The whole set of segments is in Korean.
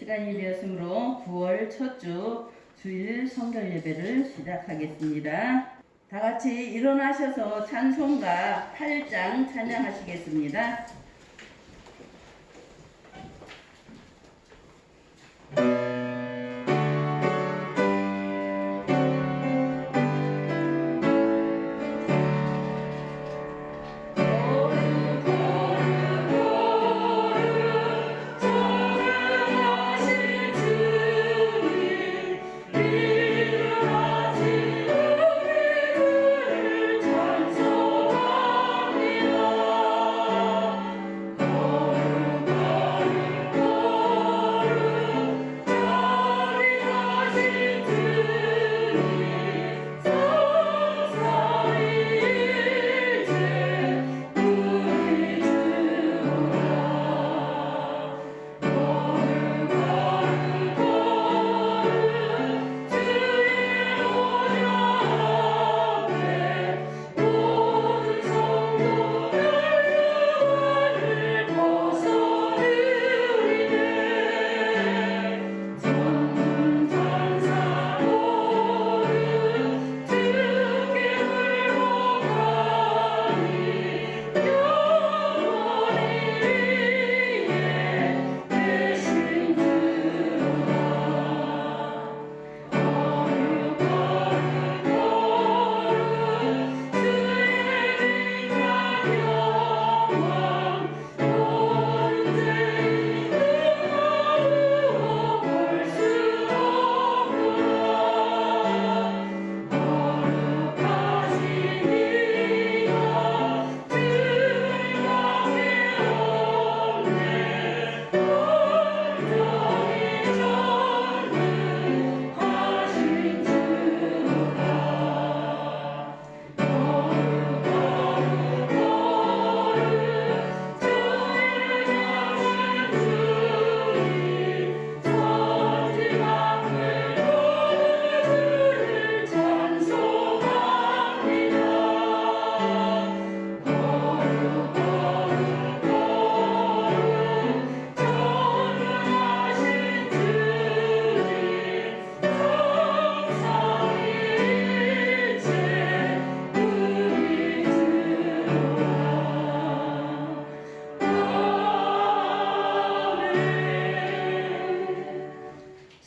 시간이 되었으므로 9월 첫 주 주일 성결 예배를 시작하겠습니다. 다 같이 일어나셔서 찬송가 8장 찬양하시겠습니다.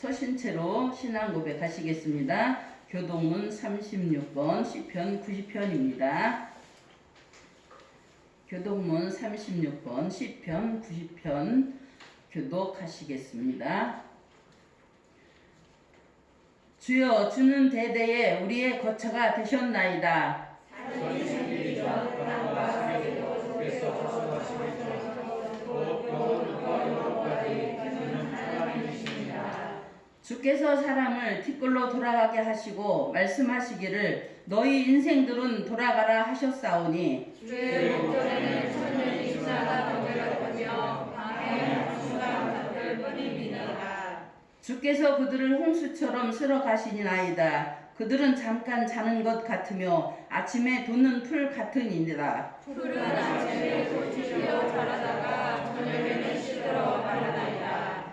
서신 채로 신앙 고백하시겠습니다. 교동문 36번 시편 90편입니다. 교동문 36번 시편 90편 교독하시겠습니다. 주여, 주는 대대에 우리의 거처가 되셨나이다. 주께서 사람을 뒷골로 돌아가게 하시고 말씀하시기를 너희 인생들은 돌아가라 하셨사오니 주의 목전에는 천년이 지나가 번개가 되며 밤에 한순간 같을 뿐입니다. 주께서 그들을 홍수처럼 쓸어 가시니나이다. 그들은 잠깐 자는 것 같으며 아침에 돋는 풀 같으니이다. 풀은 아침에 돋으려 자라다가 저녁에는 시들어 마르나이다.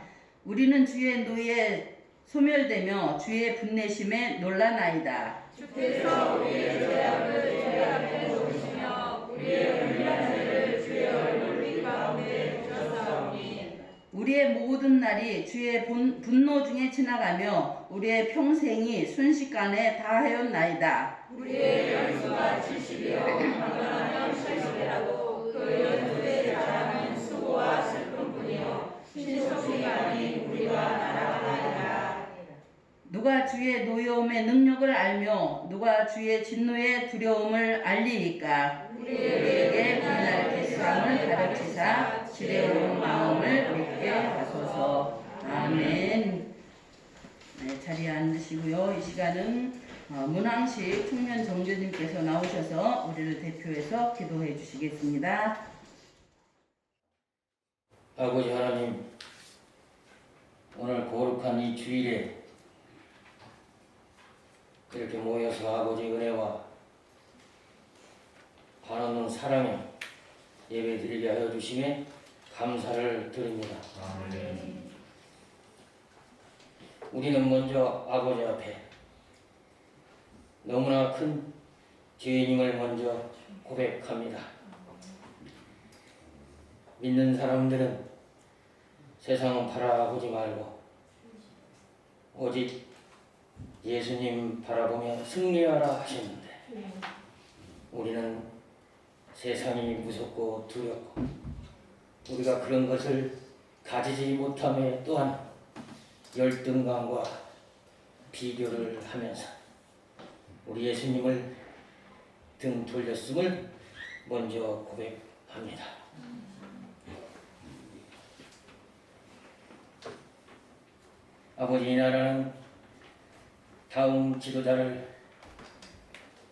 우리는 주의 노에 소멸되며 주의 분내심에 놀라나이다. 주께서 우리의 죄악을 주의 앞에 놓으시며 우리의 은밀한 죄를 주의 얼굴 빛 가운데 두셨사오니 우리의 모든 날이 주의 분노 중에 지나가며 우리의 평생이 순식간에 다하였나이다. 우리의 연수가 70이요 강건하면 80이라도 그 연수의 자랑은 수고와 슬픔뿐이요 신속이 아닌 우리와 날아가나이다. 누가 주의 노여움의 능력을 알며 누가 주의 진노의 두려움을 알리니까. 우리에게 그날 개수함을 가르치사 지혜로운 마음을 믿게 하소서. 아멘. 네, 자리에 앉으시고요. 이 시간은 문항식 청년 정교님께서 나오셔서 우리를 대표해서 기도해 주시겠습니다. 아버지 하나님, 오늘 거룩한 이 주일에 이렇게 모여서 아버지 은혜와 한없는 사랑에 예배드리게 하여 주심에 감사를 드립니다. 아멘. 우리는 먼저 아버지 앞에 너무나 큰 죄인임을 먼저 고백합니다. 믿는 사람들은 세상을 바라보지 말고 오직 예수님 바라보며 승리하라 하셨는데 우리는 세상이 무섭고 두렵고 우리가 그런 것을 가지지 못함에 또한 열등감과 비교를 하면서 우리 예수님을 등 돌렸음을 먼저 고백합니다. 아버지, 이 나라는 다음 지도자를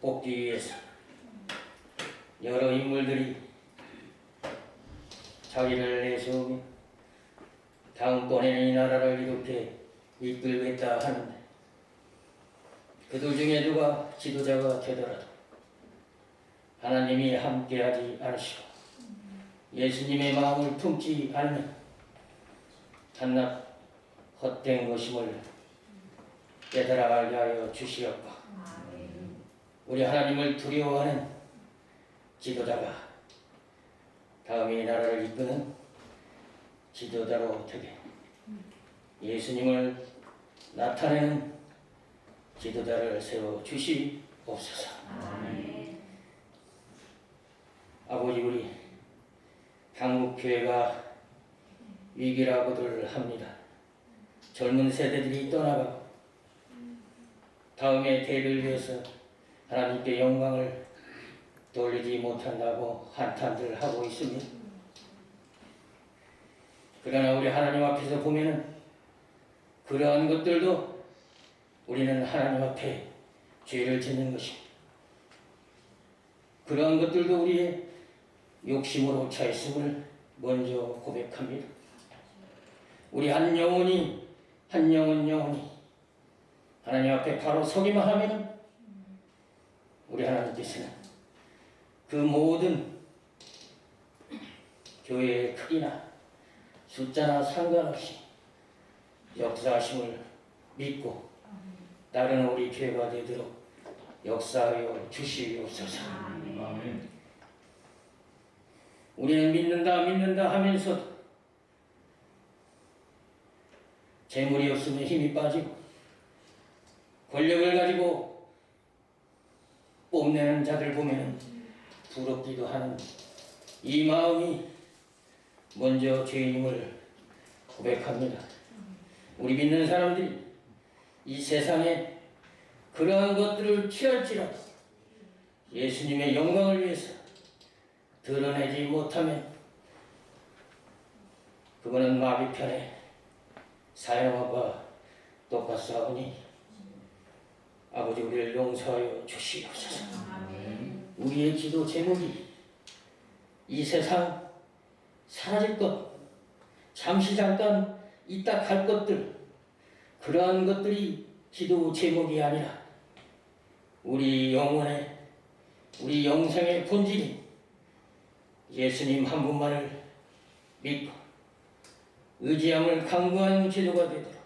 뽑기 위해서 여러 인물들이 자기를 내세우며 다음번에는 이 나라를 이렇게 이끌겠다 하는데 그들 중에 누가 지도자가 되더라도 하나님이 함께하지 않으시고 예수님의 마음을 품지 않으면 한낱 헛된 것임을 깨달아 알게 하여 주시옵고 우리 하나님을 두려워하는 지도자가 다음 이 나라를 이끄는 지도자로 되게 예수님을 나타내는 지도자를 세워 주시옵소서. 아버지, 우리 한국교회가 위기라고들 합니다. 젊은 세대들이 떠나가고 다음의 대를 위해서 하나님께 영광을 돌리지 못한다고 한탄들 하고 있습니다. 그러나 우리 하나님 앞에서 보면은 그러한 것들도 우리는 하나님 앞에 죄를 짓는 것입니다. 그러한 것들도 우리의 욕심으로 차 있음을 먼저 고백합니다. 우리 한 영혼이 하나님 앞에 바로 서기만 하면 우리 하나님께서는 그 모든 교회의 크기나 숫자나 상관없이 역사하심을 믿고 따르는 우리 교회가 되도록 역사하여 주시옵소서. 우리는 믿는다 하면서도 재물이 없으면 힘이 빠지고 권력을 가지고 뽐내는 자들 보면 부럽기도 하는 이 마음이 먼저 죄인임을 고백합니다. 우리 믿는 사람들이 이 세상에 그러한 것들을 취할지라도 예수님의 영광을 위해서 드러내지 못하면 그거는 마비편에 사형과 똑같사오니 아버지, 우리를 용서하여 주시옵소서. 우리의 기도 제목이 이 세상 사라질 것, 잠시 잠깐 있다 갈 것들, 그러한 것들이 기도 제목이 아니라 우리 영혼의, 우리 영생의 본질인 예수님 한 분만을 믿고 의지함을 강구하는 기도가 되도록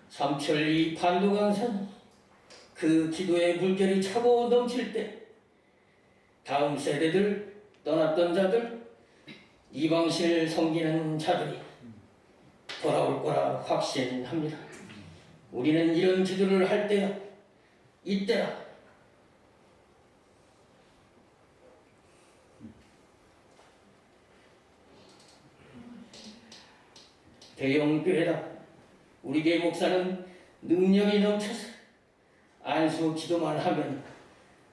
삼천리 반도강산 그 기도의 물결이 차고 넘칠 때 다음 세대들, 떠났던 자들, 이방신을 섬기는 자들이 돌아올 거라 확신합니다. 우리는 이런 기도를 할 때야 이때라 대형교회다. 우리 교회 목사는 능력이 넘쳐서 안수 기도만 하면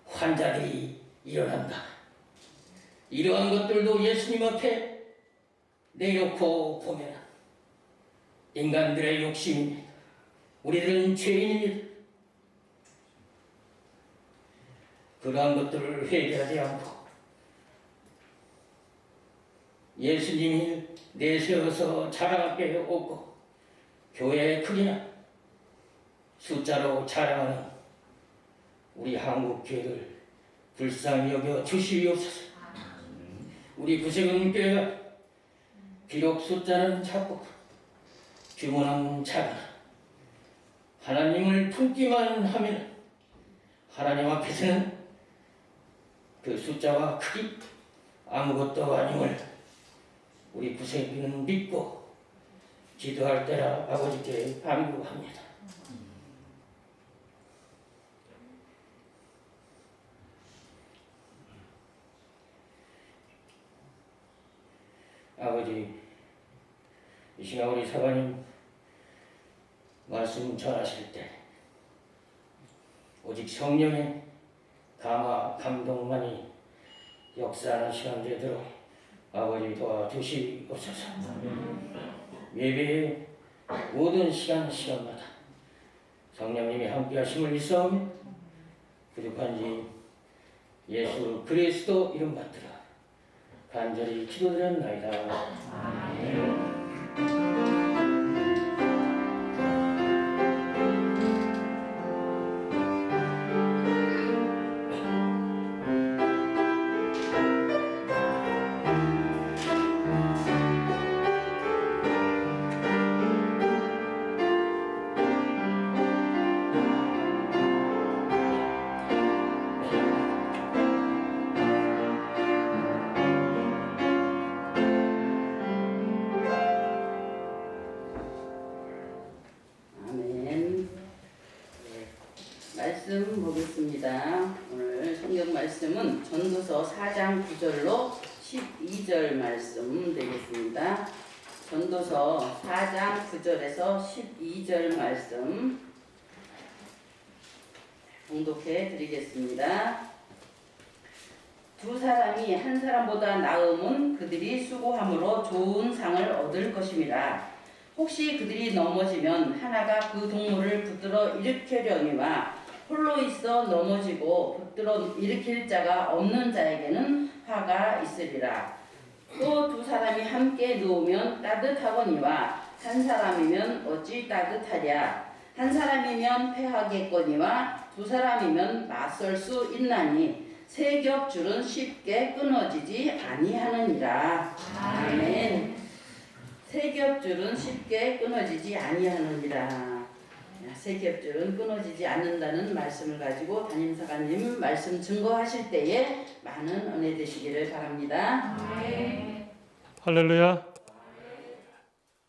환자들이 일어난다. 이러한 것들도 예수님 앞에 내놓고 보면 인간들의 욕심입니다. 우리들은 죄인입니다. 그러한 것들을 회개하지 않고 예수님이 내세워서 자랑하게 없고 교회의 크기나 숫자로 자랑하는 우리 한국 교회를 불쌍히 여겨 주시옵소서. 우리 구세군 교회가 비록 숫자는 작고 규모는 작으나 하나님을 품기만 하면 하나님 앞에서는 그 숫자와 크기 아무것도 아님을 우리 구세주는 믿고 기도할 때라 아버지께 간구합니다. 아버지, 이 시간 우리 사관님 말씀 전하실 때 오직 성령의 감화 감동만이 역사하는 시간 되도록 아버지 도와주시옵소서. 예배의 모든 시간마다 성령님이 함께하심을 믿사오며 부족한지 예수 그리스도 이름 받들어 간절히 기도드렸나이다. 아멘. 말씀 보겠습니다. 오늘 성경 말씀은 전도서 4장 9절로 12절 말씀 되겠습니다. 전도서 4장 9절에서 12절 말씀 봉독해 드리겠습니다. 두 사람이 한 사람보다 나음은 그들이 수고함으로 좋은 상을 얻을 것임이라. 혹시 그들이 넘어지면 하나가 그 동물을 붙들어 일으키려니와 홀로 있어 넘어지고 붙들어 일으킬 자가 없는 자에게는 화가 있으리라. 또 두 사람이 함께 누우면 따뜻하거니와 한 사람이면 어찌 따뜻하랴. 한 사람이면 패하겠거니와 두 사람이면 맞설 수 있나니 세 겹줄은 쉽게 끊어지지 아니하느니라. 아멘. 세 겹줄은 쉽게 끊어지지 아니하느니라. 세 겹줄은 끊어지지 않는다는 말씀을 가지고 담임사관님 말씀 증거하실 때에 많은 은혜 되시기를 바랍니다. 네. 할렐루야.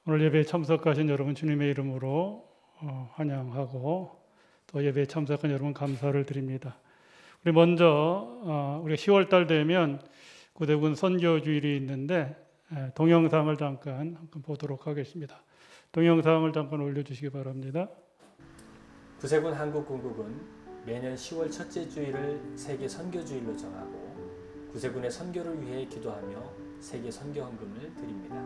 오늘 예배에 참석하신 여러분 주님의 이름으로 환영하고 또 예배에 참석한 여러분 감사를 드립니다. 우리 먼저 우리 10월달 되면 구대군 선교주일이 있는데 동영상을 잠깐 보도록 하겠습니다. 동영상을 잠깐 올려주시기 바랍니다. 구세군 한국군국은 매년 10월 첫째 주일을 세계 선교주일로 정하고 구세군의 선교를 위해 기도하며 세계 선교 헌금을 드립니다.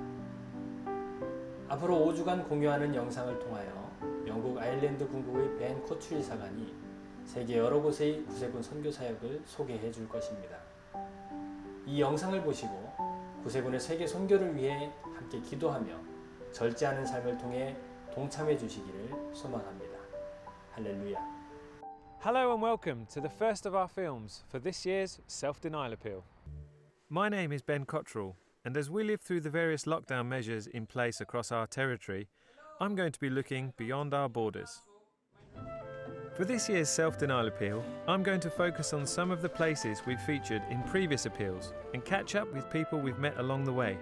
앞으로 5주간 공유하는 영상을 통하여 영국 아일랜드 군국의 벤 코츄리 사관이 세계 여러 곳의 구세군 선교 사역을 소개해 줄 것입니다. 이 영상을 보시고 구세군의 세계 선교를 위해 함께 기도하며 절제하는 삶을 통해 동참해 주시기를 소망합니다. 할렐루야. Hello and welcome to the first of our films for this year's Self-Denial Appeal. My name is Ben Cottrell, and as we live through the various lockdown measures in place across our territory, I'm going to be looking beyond our borders. For this year's Self-Denial Appeal, I'm going to focus on some of the places we've featured in previous appeals and catch up with people we've met along the way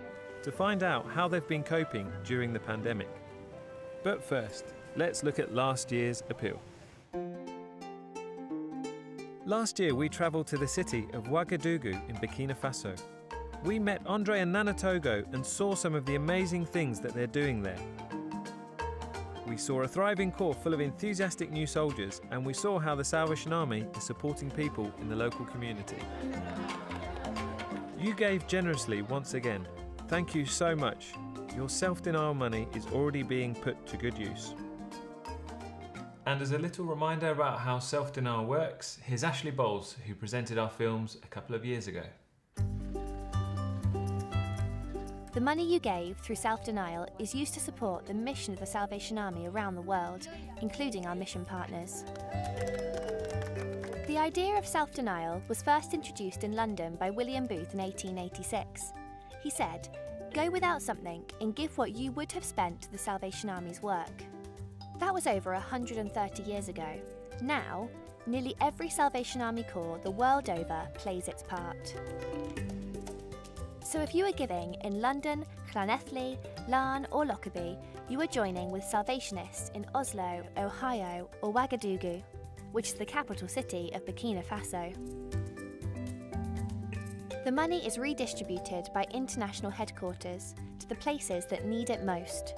to find out how they've been coping during the pandemic. But first, let's look at last year's appeal. Last year we travelled to the city of Ouagadougou in Burkina Faso. We met Andre and Nana Togo and saw some of the amazing things that they're doing there. We saw a thriving corps full of enthusiastic new soldiers, and we saw how the Salvation Army is supporting people in the local community. You gave generously once again. Thank you so much. Your self-denial money is already being put to good use. And as a little reminder about how self-denial works, here's Ashley Bowles, who presented our films a couple of years ago. The money you gave through self-denial is used to support the mission of the Salvation Army around the world, including our mission partners. The idea of self-denial was first introduced in London by William Booth in 1886. He said, "Go without something and give what you would have spent to the Salvation Army's work." That was over 130 years ago. Now, nearly every Salvation Army corps the world over plays its part. So if you are giving in London, Llanelli, Larne or Lockerbie, you are joining with Salvationists in Oslo, Ohio or Ouagadougou, which is the capital city of Burkina Faso. The money is redistributed by international headquarters to the places that need it most.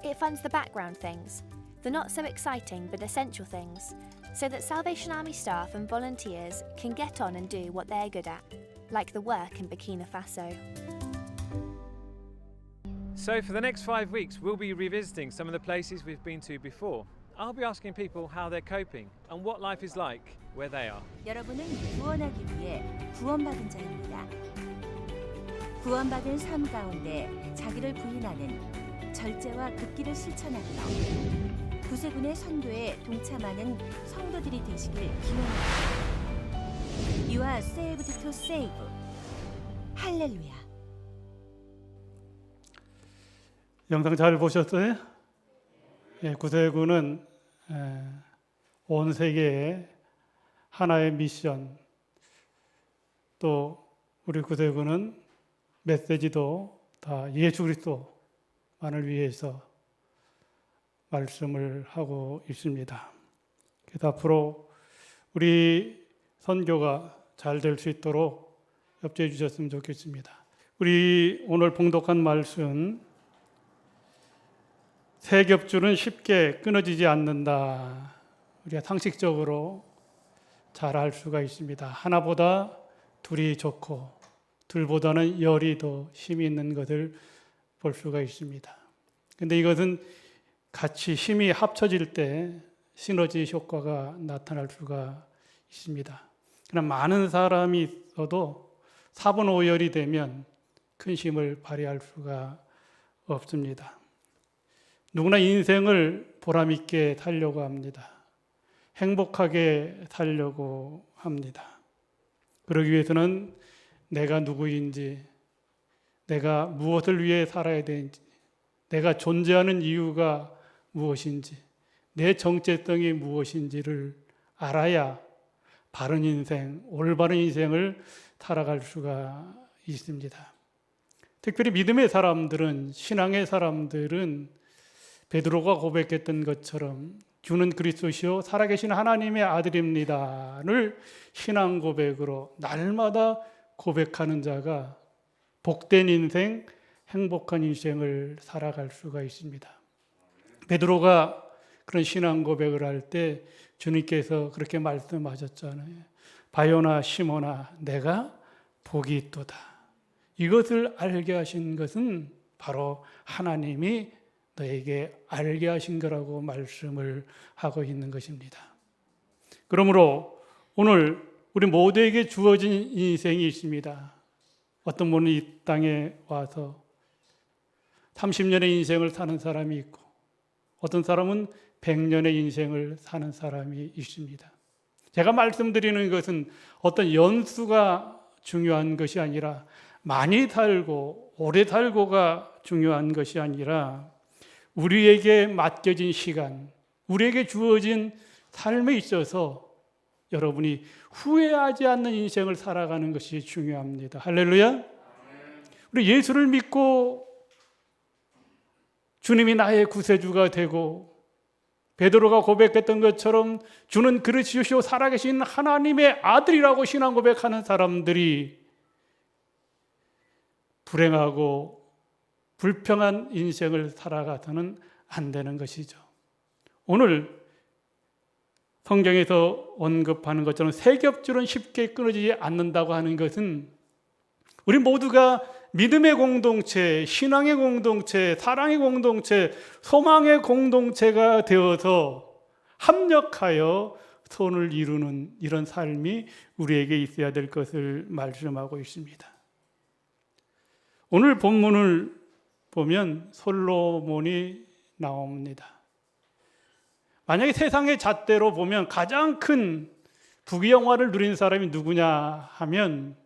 It funds the background things, the not so exciting but essential things, so that Salvation Army staff and volunteers can get on and do what they're good at, like the work in Burkina Faso. So for the next 5 weeks, we'll be revisiting some of the places we've been to before. I'll be asking people how they're coping and what life is like where they are. 여러분은 구원하기 위해 구원받은 자입니다. 구원받은 삶 가운데 자기를 부인하는 절제와 극기를 실천하며 구세군의 선교에 동참하는 성도들이 되시길 기원합니다. You are saved to save. 할렐루야. 영상 잘 보셨어요? 예, 구세군은 온 세계에 하나의 미션, 또 우리 구세군은 메시지도 다 예수 그리스도만을 위해서 말씀을 하고 있습니다. 그래서 앞으로 우리 선교가 잘 될 수 있도록 협조해 주셨으면 좋겠습니다. 우리 오늘 봉독한 말씀, 새 겹줄은 쉽게 끊어지지 않는다. 우리가 상식적으로 잘 알 수가 있습니다. 하나보다 둘이 좋고 둘보다는 열이 더 힘이 있는 것을 볼 수가 있습니다. 그런데 이것은 같이 힘이 합쳐질 때 시너지 효과가 나타날 수가 있습니다. 그러나 많은 사람이 있어도 4분 5열이 되면 큰 힘을 발휘할 수가 없습니다. 누구나 인생을 보람 있게 살려고 합니다. 행복하게 살려고 합니다. 그러기 위해서는 내가 누구인지, 내가 무엇을 위해 살아야 되는지, 내가 존재하는 이유가 무엇인지, 내 정체성이 무엇인지를 알아야 바른 인생, 올바른 인생을 살아갈 수가 있습니다. 특별히 믿음의 사람들은, 신앙의 사람들은 베드로가 고백했던 것처럼 주는 그리스도시요 살아계신 하나님의 아들입니다를 신앙 고백으로 날마다 고백하는 자가 복된 인생, 행복한 인생을 살아갈 수가 있습니다. 베드로가 그런 신앙 고백을 할 때 주님께서 그렇게 말씀하셨잖아요. 바요나 시몬아 내가 복이 있도다. 이것을 알게 하신 것은 바로 하나님이 너에게 알게 하신 거라고 말씀을 하고 있는 것입니다. 그러므로 오늘 우리 모두에게 주어진 인생이 있습니다. 어떤 분은 이 땅에 와서 30년의 인생을 사는 사람이 있고 어떤 사람은 100년의 인생을 사는 사람이 있습니다. 제가 말씀드리는 것은 어떤 연수가 중요한 것이 아니라 많이 살고 오래 살고가 중요한 것이 아니라 우리에게 맡겨진 시간, 우리에게 주어진 삶에 있어서 여러분이 후회하지 않는 인생을 살아가는 것이 중요합니다. 할렐루야. 우리 예수를 믿고 주님이 나의 구세주가 되고 베드로가 고백했던 것처럼 주는 그리스도시요 살아계신 하나님의 아들이라고 신앙 고백하는 사람들이 불행하고 불평한 인생을 살아가서는 안 되는 것이죠. 오늘 성경에서 언급하는 것처럼 새 겹줄은 쉽게 끊어지지 않는다고 하는 것은 우리 모두가 믿음의 공동체, 신앙의 공동체, 사랑의 공동체, 소망의 공동체가 되어서 합력하여 선을 이루는 이런 삶이 우리에게 있어야 될 것을 말씀하고 있습니다. 오늘 본문을 보면 솔로몬이 나옵니다. 만약에 세상의 잣대로 보면 가장 큰 부귀영화를 누린 사람이 누구냐 하면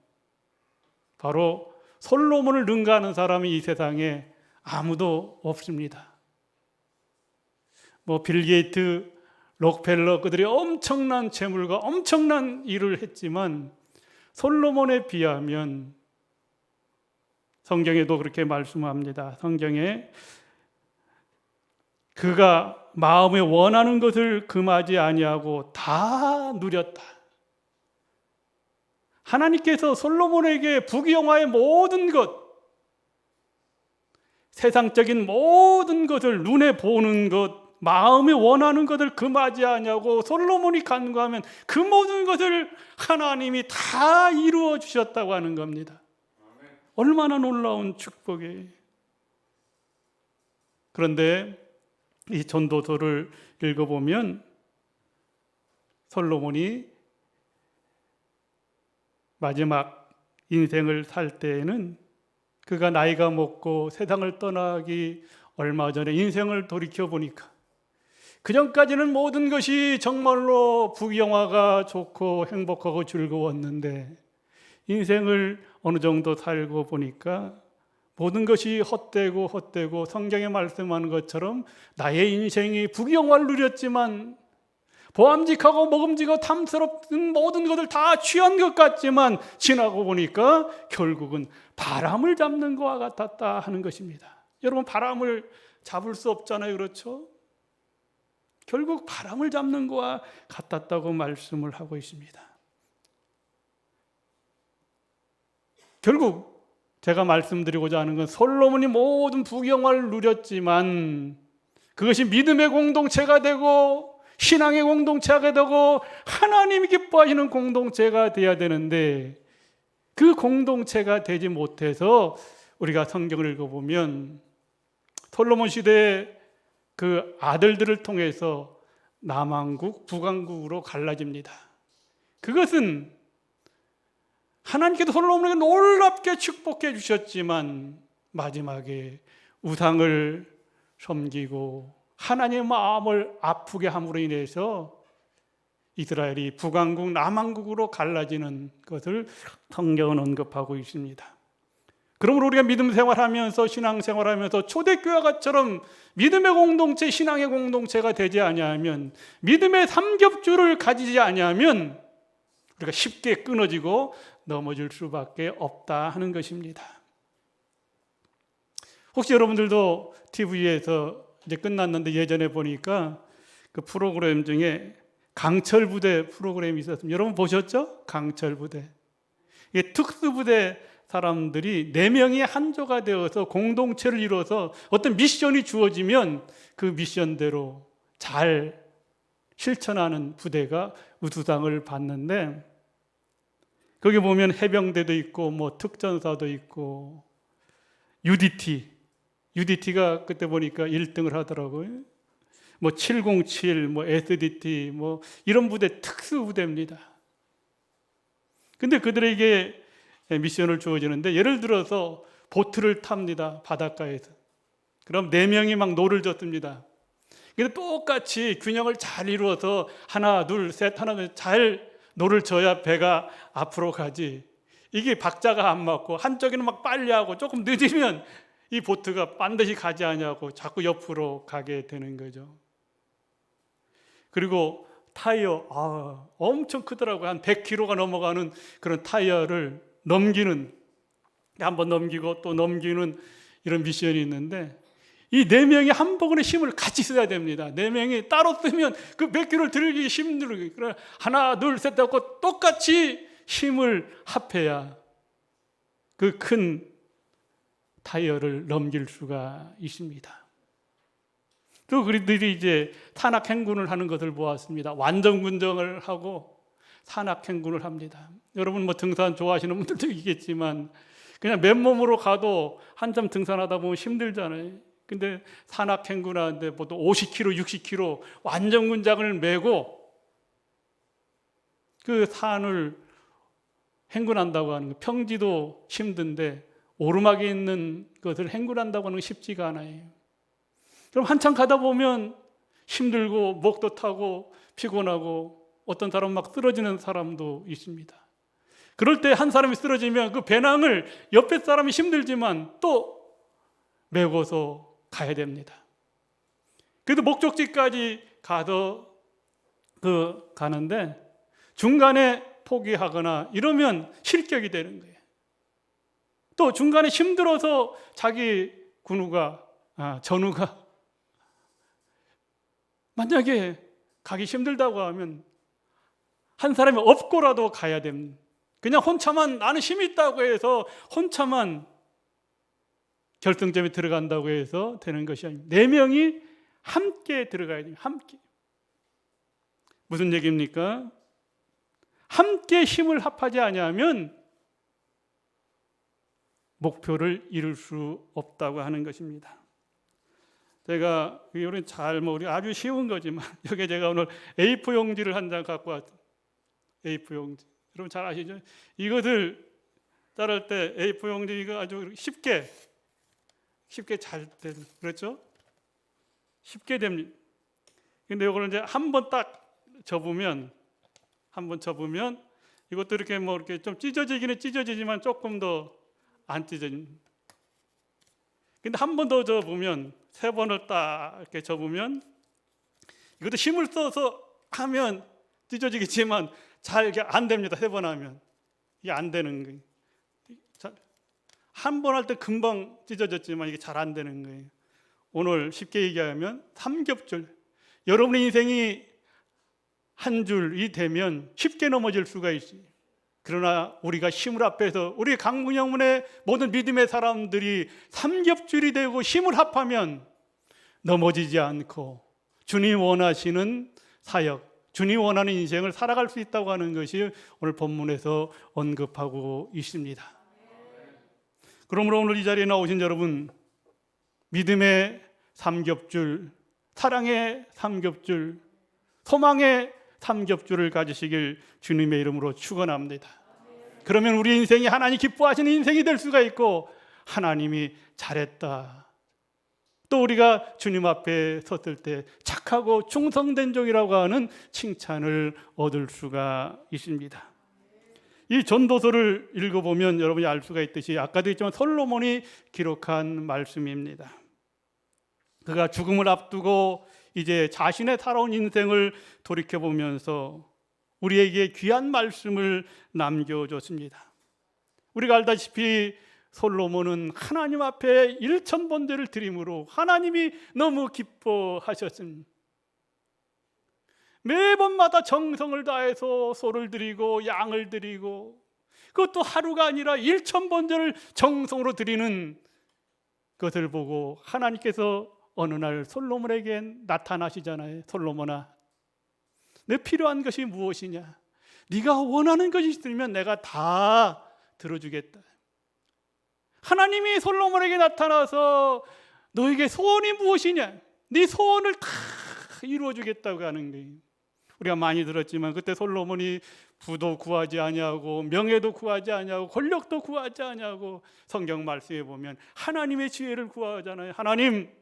바로 솔로몬을 능가하는 사람이 이 세상에 아무도 없습니다. 뭐 빌 게이트, 록펠러 그들이 엄청난 재물과 엄청난 일을 했지만 솔로몬에 비하면 성경에도 그렇게 말씀합니다. 성경에 그가 마음에 원하는 것을 금하지 아니하고 다 누렸다. 하나님께서 솔로몬에게 부귀영화의 모든 것, 세상적인 모든 것을 눈에 보는 것, 마음에 원하는 것을 금하지 아니하고 솔로몬이 간구하면 그 모든 것을 하나님이 다 이루어 주셨다고 하는 겁니다. 얼마나 놀라운 축복이에요. 그런데 이 전도서를 읽어보면 솔로몬이 마지막 인생을 살 때에는 그가 나이가 먹고 세상을 떠나기 얼마 전에 인생을 돌이켜보니까 그전까지는 모든 것이 정말로 부귀영화가 좋고 행복하고 즐거웠는데 인생을 어느 정도 살고 보니까 모든 것이 헛되고 성경에 말씀하는 것처럼 나의 인생이 부귀영화를 누렸지만 보암직하고 먹음직하고 탐스럽은 모든 것을 다 취한 것 같지만 지나고 보니까 결국은 바람을 잡는 것과 같았다 하는 것입니다. 여러분, 바람을 잡을 수 없잖아요, 그렇죠? 결국 바람을 잡는 것과 같았다고 말씀을 하고 있습니다. 결국 제가 말씀드리고자 하는 건 솔로몬이 모든 부귀영화를 누렸지만 그것이 믿음의 공동체가 되고 신앙의 공동체가 되고 하나님이 기뻐하시는 공동체가 되어야 되는데 그 공동체가 되지 못해서 우리가 성경을 읽어보면 솔로몬 시대에 그 아들들을 통해서 남왕국, 북왕국으로 갈라집니다. 그것은 하나님께서 솔로몬에게 놀랍게 축복해 주셨지만 마지막에 우상을 섬기고 하나님의 마음을 아프게 함으로 인해서 이스라엘이 북왕국, 남왕국으로 갈라지는 것을 성경은 언급하고 있습니다. 그러므로 우리가 믿음 생활하면서 신앙 생활하면서 초대교회가처럼 믿음의 공동체, 신앙의 공동체가 되지 아니하면 믿음의 삼겹줄을 가지지 아니하면 우리가 쉽게 끊어지고 넘어질 수밖에 없다 하는 것입니다. 혹시 여러분들도 TV에서 이제 끝났는데 예전에 보니까 그 프로그램 중에 강철부대 프로그램이 있었습니다. 여러분 보셨죠? 강철부대. 이게 특수부대 사람들이 4명이 한조가 되어서 공동체를 이루어서 어떤 미션이 주어지면 그 미션대로 잘 실천하는 부대가 우수상을 받는데 거기 보면 해병대도 있고 뭐 특전사도 있고 UDT가 그때 보니까 1등을 하더라고요. 뭐 707, 뭐 SDT, 뭐 이런 부대 특수부대입니다. 근데 그들에게 미션을 주어지는데 예를 들어서 보트를 탑니다. 바닷가에서. 그럼 4명이 막 노를 젓습니다. 근데 똑같이 균형을 잘 이루어서 하나, 둘, 셋, 하나, 둘, 잘 노를 져야 배가 앞으로 가지. 이게 박자가 안 맞고 한쪽에는 막 빨리 하고 조금 늦으면 이 보트가 반드시 가지 않냐고 자꾸 옆으로 가게 되는 거죠. 그리고 타이어 엄청 크더라고요. 한 100kg가 넘어가는 그런 타이어를 넘기는, 한번 넘기고 또 넘기는 이런 미션이 있는데 이 4명이 한꺼번에 힘을 같이 써야 됩니다. 4명이 따로 쓰면 그 100kg를 들기 힘들어요. 그래 하나, 둘, 셋 하고 똑같이 힘을 합해야 그 큰 타이어를 넘길 수가 있습니다. 또 그들이 이제 산악 행군을 하는 것을 보았습니다. 완전 군정을 하고 산악 행군을 합니다. 여러분 뭐 등산 좋아하시는 분들도 있겠지만 그냥 맨몸으로 가도 한참 등산하다 보면 힘들잖아요. 근데 산악 행군하는데 보통 50km, 60km 완전 군장을 메고 그 산을 행군한다고 하는 거, 평지도 힘든데 오르막에 있는 것을 행군한다고 하는 건 쉽지가 않아요. 그럼 한참 가다 보면 힘들고 목도 타고 피곤하고 어떤 사람은 막 쓰러지는 사람도 있습니다. 그럴 때 한 사람이 쓰러지면 그 배낭을 옆에 사람이 힘들지만 또 메고서 가야 됩니다. 그래도 목적지까지 가서 가는데 중간에 포기하거나 이러면 실격이 되는 거예요. 또 중간에 힘들어서 자기 전우가 만약에 가기 힘들다고 하면 한 사람이 업고라도 가야 됩니다. 그냥 혼자만 나는 힘이 있다고 해서 혼자만 결승점에 들어간다고 해서 되는 것이 아닙니다. 4명이 함께 들어가야 됩니다. 함께. 무슨 얘기입니까? 함께 힘을 합하지 아니하면 목표를 이룰 수 없다고 하는 것입니다. 제가 우리 우리 아주 쉬운 거지만 여기 제가 오늘 A4 용지를 한 장 갖고 왔죠. A4 용지. 여러분 잘 아시죠? 이것을 자를 때 A4 용지 이거 아주 쉽게 잘 되는, 그렇죠? 쉽게 됩니다. 근데 이거를 이제 한 번 딱 접으면 이것도 이렇게 이렇게 좀 찢어지기는 찢어지지만 조금 더 안 찢어집니다. 근데 한 번 더 접으면 3번을 딱 이렇게 접으면 이것도 힘을 써서 하면 찢어지겠지만 잘 이게 안 됩니다. 3번 하면 이게 안 되는 거예요. 한 번 할 때 금방 찢어졌지만 이게 잘 안 되는 거예요. 오늘 쉽게 얘기하면 삼겹줄. 여러분의 인생이 한 줄이 되면 쉽게 넘어질 수가 있어요. 그러나 우리가 힘을 합해서 우리 강문영문의 모든 믿음의 사람들이 삼겹줄이 되고 힘을 합하면 넘어지지 않고 주님 원하시는 사역, 주님 원하는 인생을 살아갈 수 있다고 하는 것이 오늘 본문에서 언급하고 있습니다. 그러므로 오늘 이 자리에 나오신 여러분, 믿음의 삼겹줄, 사랑의 삼겹줄, 소망의 삼겹줄을 가지시길 주님의 이름으로 축원합니다. 그러면 우리 인생이 하나님 기뻐하시는 인생이 될 수가 있고 하나님이 잘했다. 또 우리가 주님 앞에 섰을 때 착하고 충성된 종이라고 하는 칭찬을 얻을 수가 있습니다. 이 전도서를 읽어보면 여러분이 알 수가 있듯이 아까도 했지만 솔로몬이 기록한 말씀입니다. 그가 죽음을 앞두고 이제 자신의 살아온 인생을 돌이켜보면서 우리에게 귀한 말씀을 남겨줬습니다. 우리가 알다시피 솔로몬은 하나님 앞에 1000번제를 드림으로 하나님이 너무 기뻐하셨습니다. 매번마다 정성을 다해서 소를 드리고 양을 드리고 그것도 하루가 아니라 1000번제를 정성으로 드리는 것을 보고 하나님께서 어느 날 솔로몬에게 나타나시잖아요. 솔로몬아, 내 필요한 것이 무엇이냐? 네가 원하는 것이 있으면 내가 다 들어주겠다. 하나님이 솔로몬에게 나타나서 너에게 소원이 무엇이냐? 네 소원을 다 이루어주겠다고 하는 거예요. 우리가 많이 들었지만 그때 솔로몬이 부도 구하지 아니하고 명예도 구하지 아니하고 권력도 구하지 아니하고 성경 말씀에 보면 하나님의 지혜를 구하잖아요. 하나님,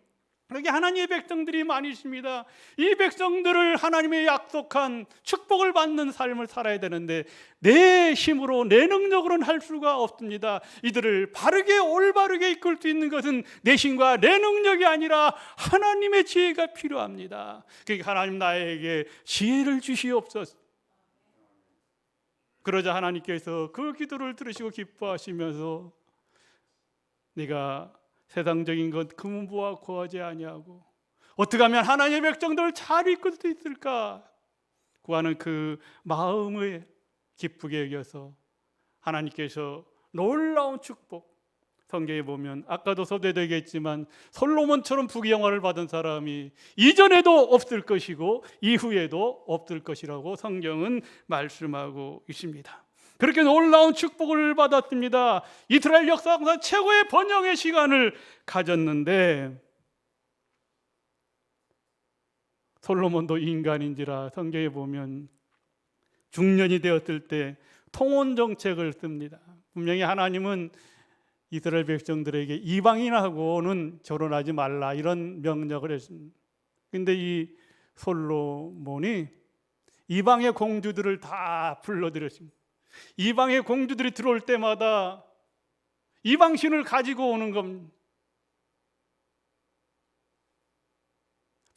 여기 하나님의 백성들이 많이 있습니다. 이 백성들을 하나님의 약속한 축복을 받는 삶을 살아야 되는데 내 힘으로 내 능력으로는 할 수가 없습니다. 이들을 바르게 올바르게 이끌 수 있는 것은 내 힘과 내 능력이 아니라 하나님의 지혜가 필요합니다. 그러니까 하나님 나에게 지혜를 주시옵소서. 그러자 하나님께서 그 기도를 들으시고 기뻐하시면서 네가 세상적인 것 금은보화 구하지 아니하고 어떻게 하면 하나님의 백성들을 잘 이끌 수 있을까 구하는 그 마음을 기쁘게 여겨서 하나님께서 놀라운 축복, 성경에 보면 아까도 소개되겠지만 솔로몬처럼 부귀영화를 받은 사람이 이전에도 없을 것이고 이후에도 없을 것이라고 성경은 말씀하고 있습니다. 그렇게 놀라운 축복을 받았습니다. 이스라엘 역사상 최고의 번영의 시간을 가졌는데 솔로몬도 인간인지라 성경에 보면 중년이 되었을 때 통혼 정책을 씁니다. 분명히 하나님은 이스라엘 백성들에게 이방인하고는 결혼하지 말라 이런 명령을 했습니다. 그런데 이 솔로몬이 이방의 공주들을 다 불러들였습니다. 이방의 공주들이 들어올 때마다 이방신을 가지고 오는 겁니다.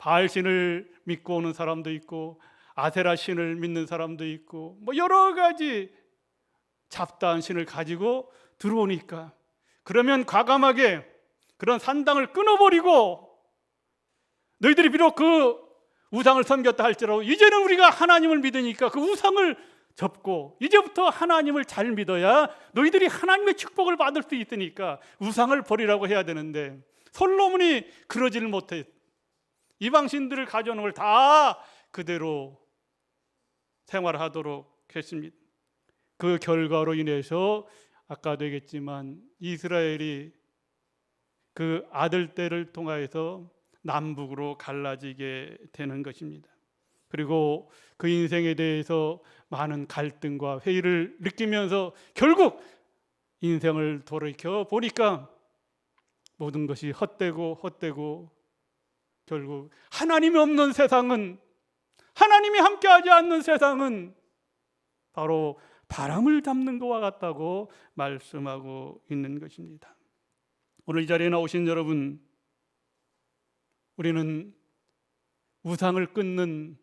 바알 신을 믿고 오는 사람도 있고 아세라 신을 믿는 사람도 있고 뭐 여러 가지 잡다한 신을 가지고 들어오니까 그러면 과감하게 그런 산당을 끊어버리고 너희들이 비록 그 우상을 섬겼다 할지라도 이제는 우리가 하나님을 믿으니까 그 우상을 접고 이제부터 하나님을 잘 믿어야 너희들이 하나님의 축복을 받을 수 있으니까 우상을 버리라고 해야 되는데 솔로몬이 그러지를 못해 이방신들을 가져오는 걸 다 그대로 생활하도록 했습니다. 그 결과로 인해서 아까도 얘기했지만 이스라엘이 그 아들떼를 통하여서 남북으로 갈라지게 되는 것입니다. 그리고 그 인생에 대해서 많은 갈등과 회의를 느끼면서 결국 인생을 돌이켜 보니까 모든 것이 헛되고 결국 하나님이 없는 세상은, 하나님이 함께하지 않는 세상은 바로 바람을 잡는 것과 같다고 말씀하고 있는 것입니다. 오늘 이 자리에 나오신 여러분, 우리는 우상을 끊는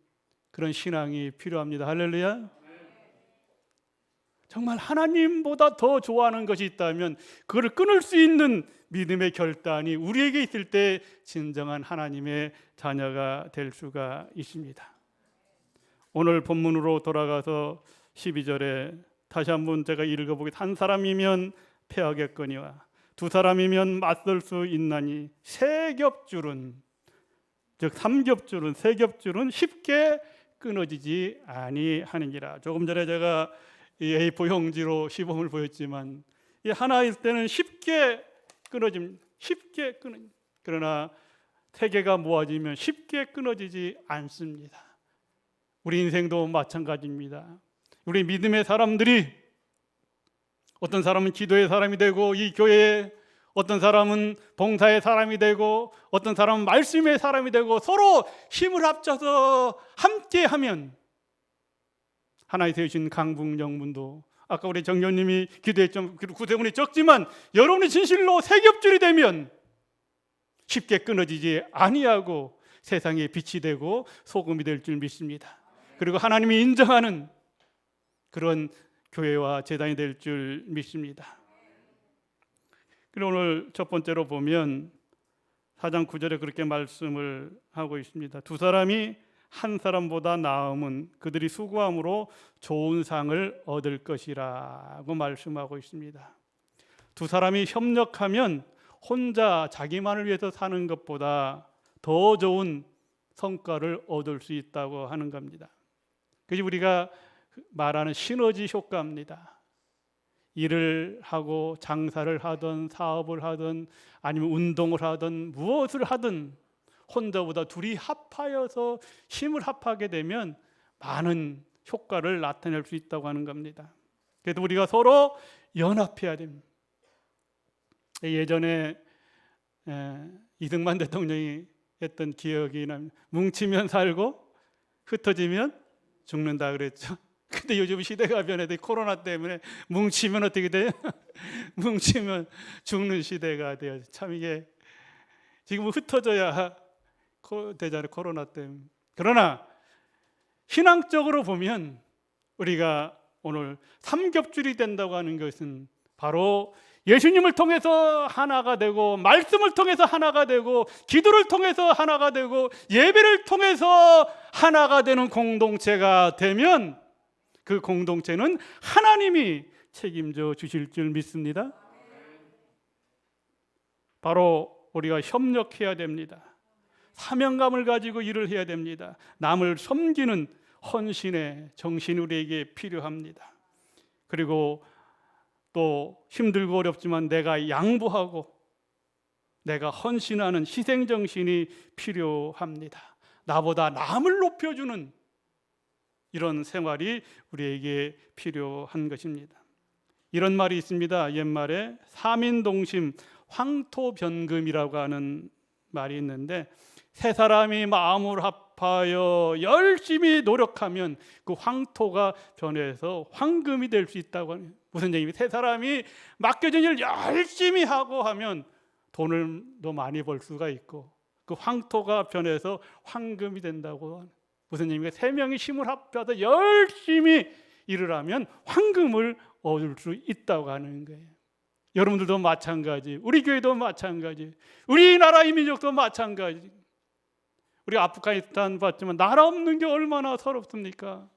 그런 신앙이 필요합니다. 할렐루야. 정말 하나님보다 더 좋아하는 것이 있다면 그걸 끊을 수 있는 믿음의 결단이 우리에게 있을 때 진정한 하나님의 자녀가 될 수가 있습니다. 오늘 본문으로 돌아가서 12절에 다시 한번 제가 읽어보겠습니다. 한 사람이면 패하겠거니와 두 사람이면 맞설 수 있나니 세 겹줄은, 즉 삼겹줄은, 세 겹줄은 쉽게 끊어지지 아니하느니라. 조금 전에 제가 이 A4 용지로 시범을 보였지만 이 하나일 때는 쉽게 끊어집니다. 쉽게 끊어집니다. 그러나 세 개가 모아지면 쉽게 끊어지지 않습니다. 우리 인생도 마찬가지입니다. 우리 믿음의 사람들이 어떤 사람은 기도의 사람이 되고 이 교회에 어떤 사람은 봉사의 사람이 되고 어떤 사람은 말씀의 사람이 되고 서로 힘을 합쳐서 함께하면 하나님 세우신 강북영문도 아까 우리 정교님이 기도했지만 구세군이 적지만 여러분이 진실로 세 겹줄이 되면 쉽게 끊어지지 아니하고 세상에 빛이 되고 소금이 될 줄 믿습니다. 그리고 하나님이 인정하는 그런 교회와 재단이 될 줄 믿습니다. 그리고 오늘 첫 번째로 보면 4장 9절에 그렇게 말씀을 하고 있습니다. 두 사람이 한 사람보다 나음은 그들이 수고함으로 좋은 상을 얻을 것이라고 말씀하고 있습니다. 두 사람이 협력하면 혼자 자기만을 위해서 사는 것보다 더 좋은 성과를 얻을 수 있다고 하는 겁니다. 그것이 우리가 말하는 시너지 효과입니다. 일을 하고 장사를 하든 사업을 하든 아니면 운동을 하든 무엇을 하든 혼자보다 둘이 합하여서 힘을 합하게 되면 많은 효과를 나타낼 수 있다고 하는 겁니다. 그래서 우리가 서로 연합해야 됩니다. 예전에 이승만 대통령이 했던 기억이 납니다. 뭉치면 살고 흩어지면 죽는다 그랬죠. 근데 요즘 시대가 변해서 코로나 때문에 뭉치면 어떻게 돼요? 뭉치면 죽는 시대가 돼요. 참 이게 지금 흩어져야 되잖아요. 코로나 때문에. 그러나 신앙적으로 보면 우리가 오늘 삼겹줄이 된다고 하는 것은 바로 예수님을 통해서 하나가 되고 말씀을 통해서 하나가 되고 기도를 통해서 하나가 되고 예배를 통해서 하나가 되는 공동체가 되면 그 공동체는 하나님이 책임져 주실 줄 믿습니다. 바로 우리가 협력해야 됩니다. 사명감을 가지고 일을 해야 됩니다. 남을 섬기는 헌신의 정신이 우리에게 필요합니다. 그리고 또 힘들고 어렵지만 내가 양보하고 내가 헌신하는 희생정신이 필요합니다. 나보다 남을 높여주는 이런 생활이 우리에게 필요한 것입니다. 이런 말이 있습니다. 옛말에 삼인동심 황토변금이라고 하는 말이 있는데 세 사람이 마음을 합하여 열심히 노력하면 그 황토가 변해서 황금이 될 수 있다고 하는, 무슨 얘기입니까? 세 사람이 맡겨진 일을 열심히 하고 하면 돈을 더 많이 벌 수가 있고 그 황토가 변해서 황금이 된다고. 무슨 의미가? 세 명이 힘을 합해서 열심히 일을 하면 황금을 얻을 수 있다고 하는 거예요. 여러분들도 마찬가지, 우리 교회도 마찬가지, 우리나라 이민족도 마찬가지. 우리 아프가니스탄 봤지만 나라 없는 게 얼마나 서럽습니까?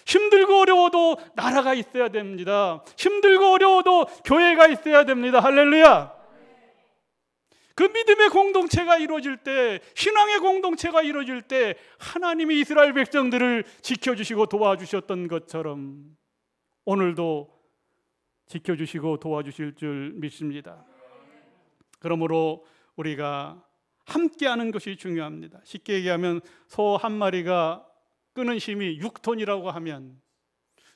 힘들고 어려워도 나라가 있어야 됩니다. 힘들고 어려워도 교회가 있어야 됩니다. 할렐루야. 그 믿음의 공동체가 이루어질 때, 신앙의 공동체가 이루어질 때 하나님이 이스라엘 백성들을 지켜주시고 도와주셨던 것처럼 오늘도 지켜주시고 도와주실 줄 믿습니다. 그러므로 우리가 함께하는 것이 중요합니다. 쉽게 얘기하면 소 한 마리가 끄는 힘이 6톤이라고 하면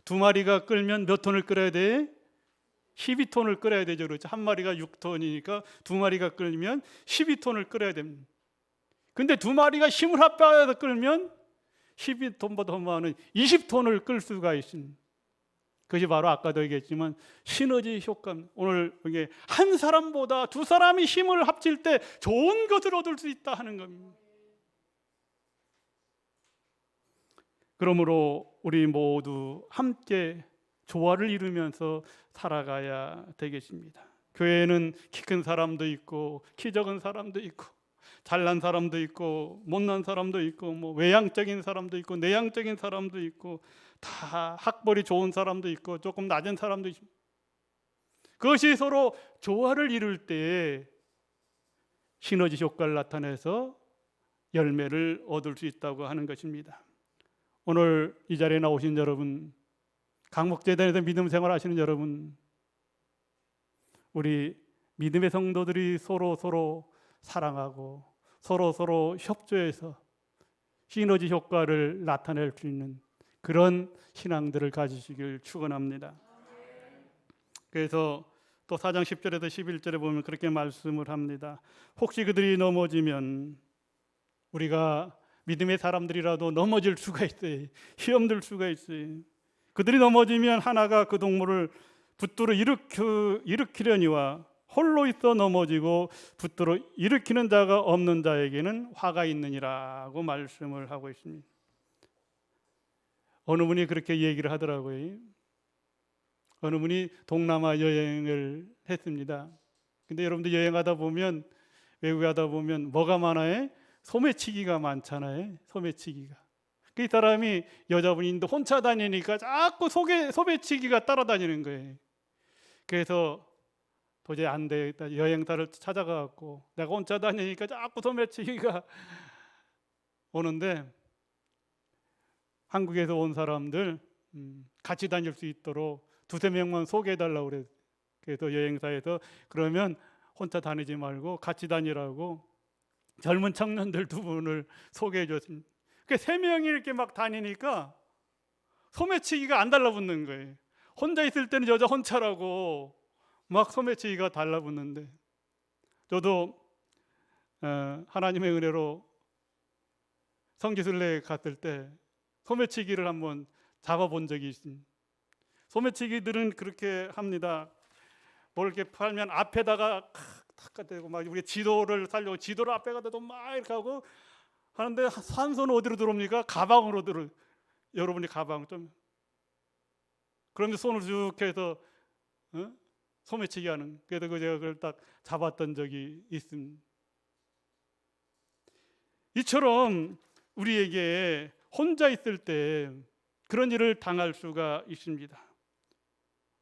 두 마리가 끌면 몇 톤을 끌어야 돼? 12톤을 끌어야 되죠. 그렇죠? 한 마리가 6톤이니까 두 마리가 끌면 12톤을 끌어야 됩니다. 근데 두 마리가 힘을 합해서 끌면 12톤보다 더 많은 20톤을 끌 수가 있습니다. 그것이 바로 아까도 얘기했지만 시너지 효과입니다. 오늘 이게 한 사람보다 두 사람이 힘을 합칠 때 좋은 것을 얻을 수 있다 하는 겁니다. 그러므로 우리 모두 함께 조화를 이루면서 살아가야 되겠습니다. 교회에는 키 큰 사람도 있고 키 적은 사람도 있고 잘난 사람도 있고 못난 사람도 있고 뭐 외향적인 사람도 있고 내향적인 사람도 있고 다 학벌이 좋은 사람도 있고 조금 낮은 사람도 있습니다. 그것이 서로 조화를 이룰 때 시너지 효과를 나타내서 열매를 얻을 수 있다고 하는 것입니다. 오늘 이 자리에 나오신 여러분, 강목재단에서 믿음 생활하시는 여러분, 우리 믿음의 성도들이 서로 사랑하고 서로 협조해서 시너지 효과를 나타낼 수 있는 그런 신앙들을 가지시길 축원합니다. 그래서 또 4장 10절에서 11절에 보면 그렇게 말씀을 합니다. 혹시 그들이 넘어지면 우리가 믿음의 사람들이라도 넘어질 수가 있어요. 시험 들 수가 있어요. 그들이 넘어지면 하나가 그 동물을 붙들어 일으키려니와 홀로 있어 넘어지고 붙들어 일으키는 자가 없는 자에게는 화가 있느니라고 말씀을 하고 있습니다. 어느 분이 그렇게 얘기를 하더라고요. 어느 분이 동남아 여행을 했습니다. 근데 여러분들 여행하다 보면, 외국에 가다 보면 뭐가 많아요? 소매치기가 많잖아요. 소매치기가. 그 사람이 여자분인데 혼자 다니니까 자꾸 소매치기가 따라다니는 거예요. 그래서 도저히 안 되겠다. 여행사를 찾아가고 내가 혼자 다니니까 자꾸 소매치기가 오는데 한국에서 온 사람들 같이 다닐 수 있도록 두세 명만 소개해달라고 그래요. 그래서 여행사에서 그러면 혼자 다니지 말고 같이 다니라고 젊은 청년들 두 분을 소개해 줬습니다. 세 명이 이렇게 막 다니니까 소매치기가 안 달라붙는 거예요. 혼자 있을 때는 여자 혼자라고 막 소매치기가 달라붙는데, 저도 하나님의 은혜로 성지순례 갔을 때 소매치기를 한번 잡아본 적이 있습니다. 소매치기들은 그렇게 합니다. 뭘 이렇게 팔면 앞에다가 탁 대고 막 우리 지도를 살려고 지도를 앞에다 대고 막 이렇게 하고 하는데 산소는 어디로 들어옵니까? 가방으로 들어. 여러분이 가방 좀 그런데 손을 쭉 해서 소매치기 하는. 그래서 제가 그걸 딱 잡았던 적이 있습니다. 이처럼 우리에게 혼자 있을 때 그런 일을 당할 수가 있습니다.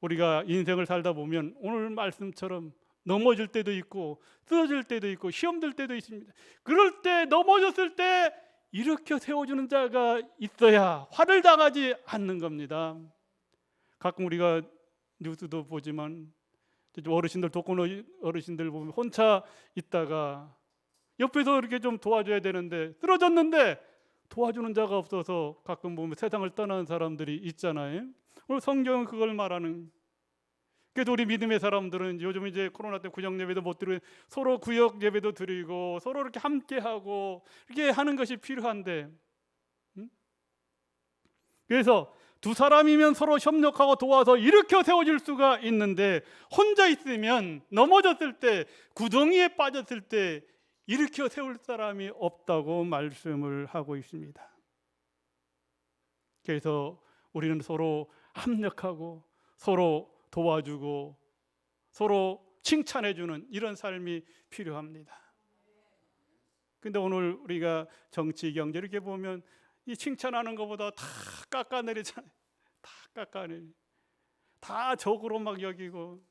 우리가 인생을 살다 보면 오늘 말씀처럼 넘어질 때도 있고 쓰러질 때도 있고 시험 들 때도 있습니다. 그럴 때 넘어졌을 때 일으켜 세워주는 자가 있어야 화를 당하지 않는 겁니다. 가끔 우리가 뉴스도 보지만 어르신들, 독거노인 어르신들 보면 혼자 있다가 옆에서 이렇게 좀 도와줘야 되는데 쓰러졌는데 도와주는 자가 없어서 가끔 보면 세상을 떠나는 사람들이 있잖아요. 오늘 성경은 그걸 말하는. 그래도 우리 믿음의 사람들은 요즘 이제 코로나 때 구역 예배도 못 드리고 서로 구역 예배도 드리고 서로 이렇게 함께하고 이렇게 하는 것이 필요한데, 그래서 두 사람이면 서로 협력하고 도와서 일으켜 세워질 수가 있는데 혼자 있으면 넘어졌을 때, 구덩이에 빠졌을 때 일으켜 세울 사람이 없다고 말씀을 하고 있습니다. 그래서 우리는 서로 합력하고 서로 도와주고 서로 칭찬해주는 이런 삶이 필요합니다. 근데 오늘 우리가 정치, 경제 이렇게 보면 이 칭찬하는 것보다 다 깎아내리잖아요. 다 깎아내리. 다 적으로 막 여기고.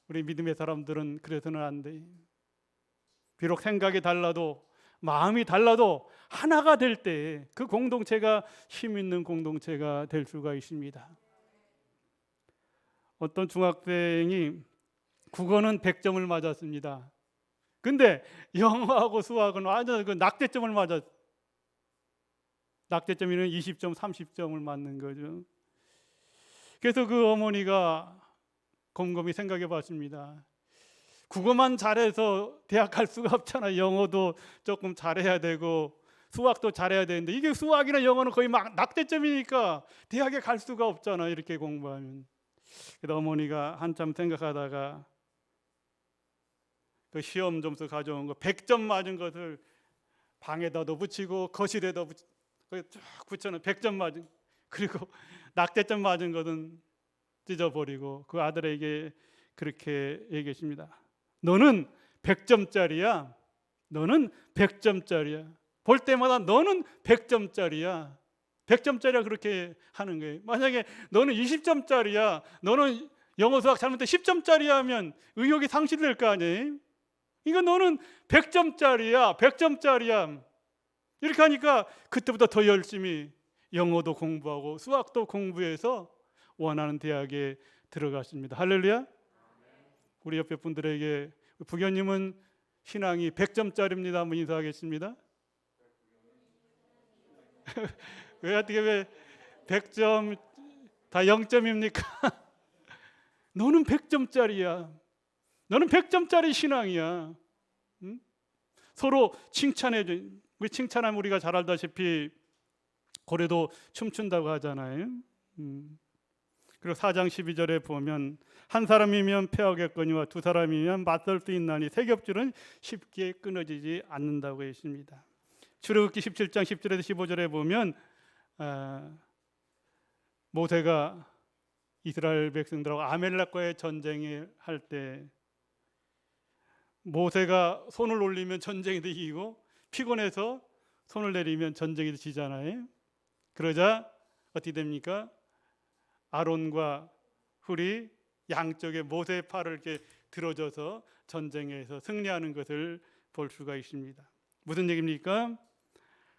우리 믿음의 사람들은 그래서는 안 돼. 비록 생각이 달라도 마음이 달라도 하나가 될 때 그 공동체가 힘 있는 공동체가 될 수가 있습니다. 어떤 중학생이 국어는 100점을 맞았습니다. 근데 영어하고 수학은 완전 그 낙제점을 맞았. 낙제점이면 20점, 30점을 맞는 거죠. 그래서 그 어머니가 곰곰이 생각해 봤습니다. 국어만 잘해서 대학 갈 수가 없잖아요. 영어도 조금 잘해야 되고 수학도 잘해야 되는데 이게 수학이나 영어는 거의 막 낙제점이니까 대학에 갈 수가 없잖아. 이렇게 공부하면. 그래서 어머니가 한참 생각하다가 그 시험 점수 가져온 거 100점 맞은 것을 방에다도 붙이고 거실에도 쭉 붙여놓은 100점 맞은, 그리고 낙제점 맞은 것은 찢어버리고 그 아들에게 그렇게 얘기했습니다. 너는 100점짜리야. 너는 100점짜리야. 볼 때마다 너는 100점짜리야. 100점짜리야 그렇게 하는 거예요. 만약에 너는 20점짜리야. 너는 영어 수학 잘못해 10점짜리 하면 의욕이 상실될 거 아니에요. 이거 너는 100점짜리야. 100점짜리야. 이렇게 하니까 그때부터 더 열심히 영어도 공부하고 수학도 공부해서 원하는 대학에 들어갔습니다. 할렐루야. 우리 옆에 분들에게 부교님은 신앙이 100점짜리입니다. 한번 인사하겠습니다. 왜 100점 다 0점입니까? 너는 100점짜리야. 너는 100점짜리 신앙이야. 응? 서로 칭찬해줘. 우리 칭찬하면 우리가 잘 알다시피 고래도 춤춘다고 하잖아요. 그리고 4장 12절에 보면 한 사람이면 패하겠거니와 두 사람이면 맞설 수 있나니 세 겹줄은 쉽게 끊어지지 않는다고 했습니다. 출애굽기 17장 10절에서 15절에 보면 모세가 이스라엘 백성들하고 아멜렉과의 전쟁을 할 때 모세가 손을 올리면 전쟁에도 이기고 피곤해서 손을 내리면 전쟁에도 지잖아요. 그러자 어떻게 됩니까? 아론과 훌이 양쪽에 모세의 팔을 이렇게 들어줘서 전쟁에서 승리하는 것을 볼 수가 있습니다. 무슨 얘기입니까?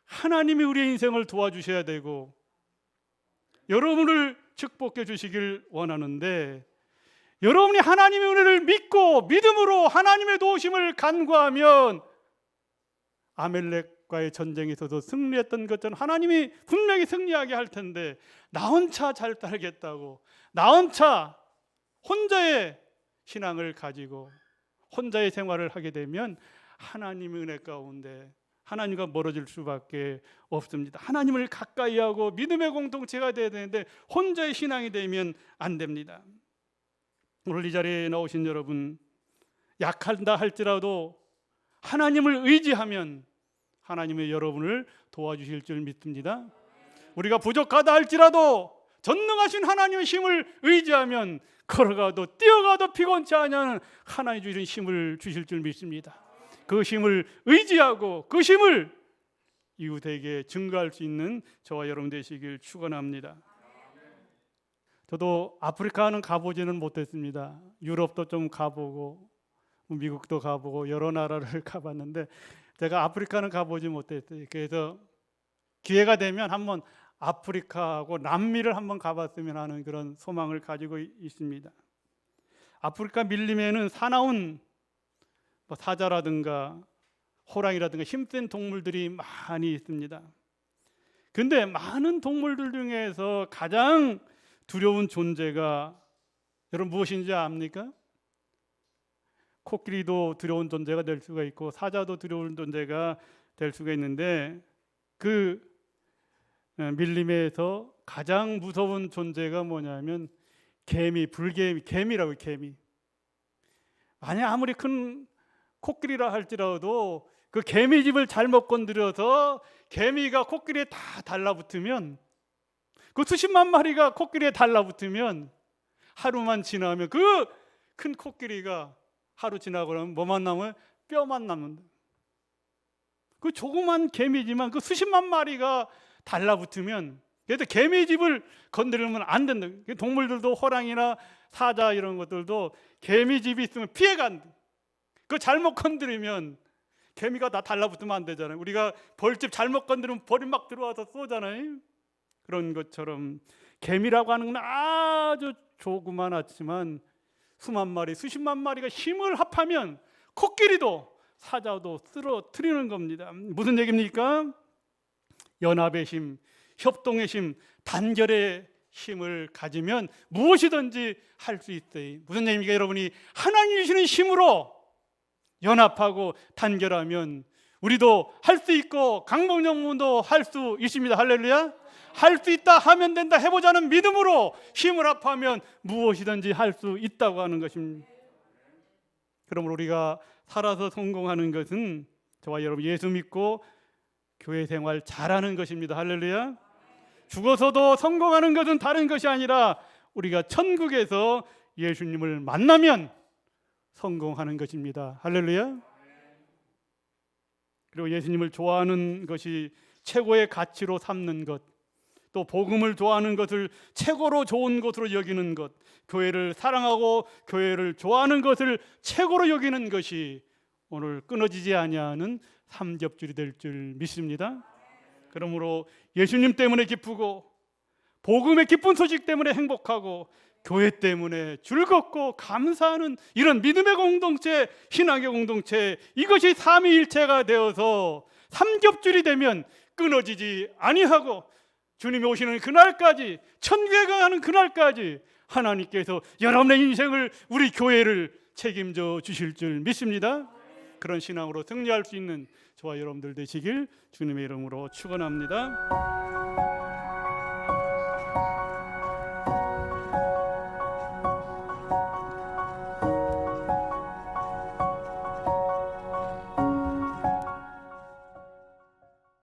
하나님이 우리의 인생을 도와주셔야 되고 여러분을 축복해 주시길 원하는데 여러분이 하나님의 은혜를 믿고 믿음으로 하나님의 도우심을 간구하면 아멜렉과의 전쟁에서도 승리했던 것처럼 하나님이 분명히 승리하게 할 텐데 나 혼자 잘 살겠다고 나 혼자 혼자의 신앙을 가지고 혼자의 생활을 하게 되면 하나님의 은혜 가운데 하나님과 멀어질 수밖에 없습니다. 하나님을 가까이 하고 믿음의 공동체가 되어야 되는데 혼자의 신앙이 되면 안 됩니다. 오늘 이 자리에 나오신 여러분, 약한다 할지라도 하나님을 의지하면 하나님의 여러분을 도와주실 줄 믿습니다. 우리가 부족하다 할지라도 전능하신 하나님의 힘을 의지하면 걸어가도 뛰어가도 피곤치 않은 하나님 주신 힘을 주실 줄 믿습니다. 그 힘을 의지하고 그 힘을 이웃에게 증거할 수 있는 저와 여러분 되시길 축원합니다. 저도 아프리카는 가보지는 못했습니다. 유럽도 좀 가보고 미국도 가보고 여러 나라를 가봤는데 제가 아프리카는 가보지 못했어요. 그래서 기회가 되면 한번 아프리카하고 남미를 한번 가봤으면 하는 그런 소망을 가지고 있습니다. 아프리카 밀림에는 사나운 사자라든가 호랑이라든가 힘센 동물들이 많이 있습니다. 근데 많은 동물들 중에서 가장 두려운 존재가 여러분 무엇인지 압니까? 코끼리도 두려운 존재가 될 수가 있고 사자도 두려운 존재가 될 수가 있는데 그 밀림에서 가장 무서운 존재가 뭐냐면 개미, 불개미, 개미라고요. 개미. 만약 아무리 큰 코끼리라 할지라도 그 개미집을 잘못 건드려서 개미가 코끼리에 다 달라붙으면, 그 수십만 마리가 코끼리에 달라붙으면 하루만 지나면 그 큰 코끼리가 하루 지나고 나면 뭐만 남아요? 뼈만 남는다. 그 조그만 개미지만 그 수십만 마리가 달라붙으면, 그래서 개미집을 건드리면 안 된다. 동물들도 호랑이나 사자 이런 것들도 개미집이 있으면 피해가 안 돼. 그 잘못 건드리면 개미가 다 달라붙으면 안 되잖아요. 우리가 벌집 잘못 건드리면 벌이 막 들어와서 쏘잖아요. 그런 것처럼 개미라고 하는 건 아주 조그만하지만 수만 마리, 수십만 마리가 힘을 합하면 코끼리도 사자도 쓰러뜨리는 겁니다. 무슨 얘기입니까? 연합의 힘, 협동의 힘, 단결의 힘을 가지면 무엇이든지 할 수 있어요. 무슨 얘기입니까? 여러분이 하나님이 주시는 힘으로 연합하고 단결하면 우리도 할 수 있고 강복영문도 할 수 있습니다. 할렐루야. 할 수 있다, 하면 된다, 해보자는 믿음으로 힘을 합하면 무엇이든지 할 수 있다고 하는 것입니다. 그러므로 우리가 살아서 성공하는 것은 저와 여러분 예수 믿고 교회 생활 잘하는 것입니다. 할렐루야. 죽어서도 성공하는 것은 다른 것이 아니라 우리가 천국에서 예수님을 만나면 성공하는 것입니다. 할렐루야. 그리고 예수님을 좋아하는 것이 최고의 가치로 삼는 것, 또 복음을 좋아하는 것을 최고로 좋은 것으로 여기는 것, 교회를 사랑하고 교회를 좋아하는 것을 최고로 여기는 것이 오늘 끊어지지 아니하는 삼겹줄이 될 줄 믿습니다. 그러므로 예수님 때문에 기쁘고 복음의 기쁜 소식 때문에 행복하고 교회 때문에 즐겁고 감사하는 이런 믿음의 공동체, 신앙의 공동체, 이것이 삼위일체가 되어서 삼겹줄이 되면 끊어지지 아니하고 주님이 오시는 그날까지, 천국에 가는 그날까지 하나님께서 여러분의 인생을, 우리 교회를 책임져 주실 줄 믿습니다. 그런 신앙으로 승리할 수 있는 저와 여러분들 되시길 주님의 이름으로 축원합니다.